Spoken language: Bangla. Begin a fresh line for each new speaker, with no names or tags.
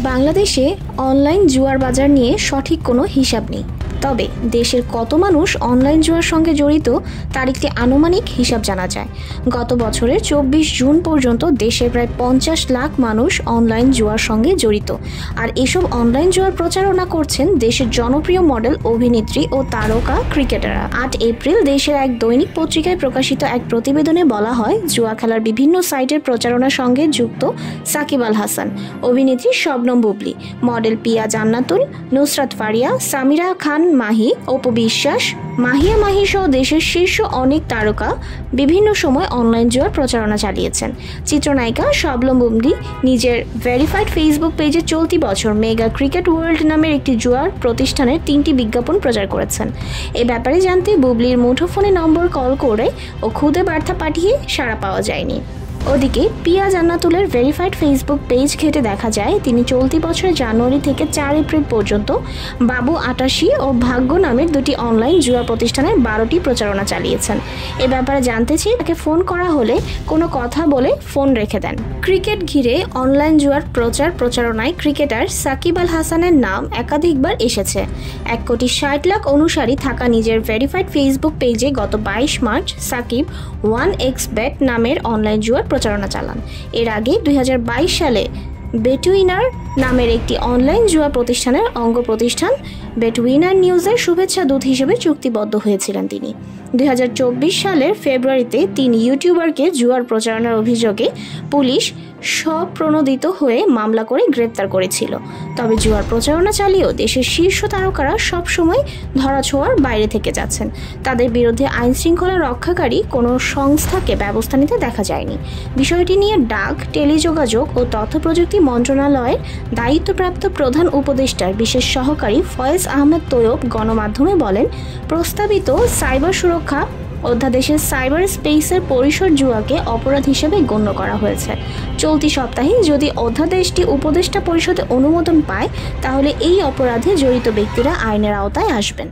বাংলাদেশে অনলাইন জুয়ার বাজার নিয়ে সঠিক কোনো হিসাব নেই, তবে দেশের কত মানুষ অনলাইন জুয়ার সঙ্গে জড়িত তার একটি আনুমানিক হিসাব জানা যায়। গত বছরের 24 জুন পর্যন্ত দেশের প্রায় 50 লাখ মানুষ অনলাইন জুয়ার সঙ্গে জড়িত। আর এসব অনলাইন জুয়ার প্রচারণা করছেন দেশের জনপ্রিয় মডেল, অভিনেত্রী ও তারকা ক্রিকেটাররা। 8 এপ্রিল দেশের এক দৈনিক পত্রিকায় প্রকাশিত এক প্রতিবেদনে বলা হয়, জুয়া খেলার বিভিন্ন সাইটের প্রচারণার সঙ্গে যুক্ত সাকিব আল হাসান, অভিনেত্রী শবনম বুবলী, মডেল পিয়া জান্নাতুল, নুসরাত ফারিয়া, সামিরা খান মাহি, অপু বিশ্বাস, মাহিয়া মাহি সহ দেশের শীর্ষ অনেক তারকা বিভিন্ন সময় অনলাইন জুয়ার প্রচারণা চালিয়েছেন। চিত্রনায়িকা শবনম বুবলী নিজের ভেরিফাইড ফেসবুক পেজে চলতি বছর মেগা ক্রিকেট ওয়ার্ল্ড নামের একটি জুয়ার প্রতিষ্ঠানের 3টি বিজ্ঞাপন প্রচার করেছেন। এ ব্যাপারে জানতে বুবলীর মুঠোফোনে নম্বর কল করে ও খুদে বার্তা পাঠিয়ে সাড়া পাওয়া যায়নি। ওদিকে পিয়া জান্নাতুলের ভেরিফাইড ফেসবুক পেজ ঘেঁটে দেখা যায়, তিনি চলতি বছরের জানুয়ারি থেকে 4 এপ্রিল পর্যন্ত বাবু 88 ও ভাগ্য নামের দুটি অনলাইন জুয়া প্রতিষ্ঠানের 12টি প্রচারণা চালিয়েছেন। এ ব্যাপারে জানতে চেয়ে তাকে ফোন করা হলে কোনো কথা বলে ফোন রেখে দেন। ক্রিকেট ঘিরে অনলাইন জুয়ার প্রচারণায় ক্রিকেটার সাকিব আল হাসানের নাম একাধিকবার এসেছে। 1,60,00,000 অনুসারী থাকা নিজের ভেরিফাইড ফেসবুক পেজে গত 22 মার্চ সাকিব 1xBet নামের অনলাইন জুয়ার প্রচারণা চালান। এর আগে 2022 সালে বেটউইনার নামের একটি অনলাইন জুয়া প্রতিষ্ঠানের অঙ্গ প্রতিষ্ঠান বেটউইনার নিউজের শুভেচ্ছা দূত হিসেবে চুক্তিবদ্ধ হয়েছিলেন তিনি। 2024 সালের ফেব্রুয়ারিতে 3 ইউটিউবারকে জুয়ার প্রচারণার অভিযোগে পুলিশ স্বপ্রণোদিত হয়ে মামলা করে গ্রেপ্তার করেছিল। তবে জুয়ার প্রচারণা চালিয়েও দেশের শীর্ষ তারকারা সবসময় ধরাছোঁয়ার বাইরে থেকে যাচ্ছেন। তাদের বিরুদ্ধে আইন শৃঙ্খলা রক্ষাকারী কোনো সংস্থাকে ব্যবস্থা নিতে দেখা যায়নি। বিষয়টি নিয়ে ডাক, টেলিযোগাযোগ ও তথ্য প্রযুক্তি মন্ত্রণালয়ের দায়িত্বপ্রাপ্ত প্রধান উপদেষ্টার বিশেষ সহকারী ফয়েজ আহমেদ তৈয়ব গণমাধ্যমে বলেন, প্রস্তাবিত সাইবার সুরক্ষা অধ্যাদেশের সাইবার স্পেসের পরিসর জুয়াকে অপরাধ হিসেবে গণ্য করা হয়েছে। চলতি সপ্তাহে যদি অধ্যাদেশটি উপদেষ্টা পরিষদে অনুমোদন পায়, তাহলে এই অপরাধে জড়িত ব্যক্তিরা আইনের আওতায় আসবেন।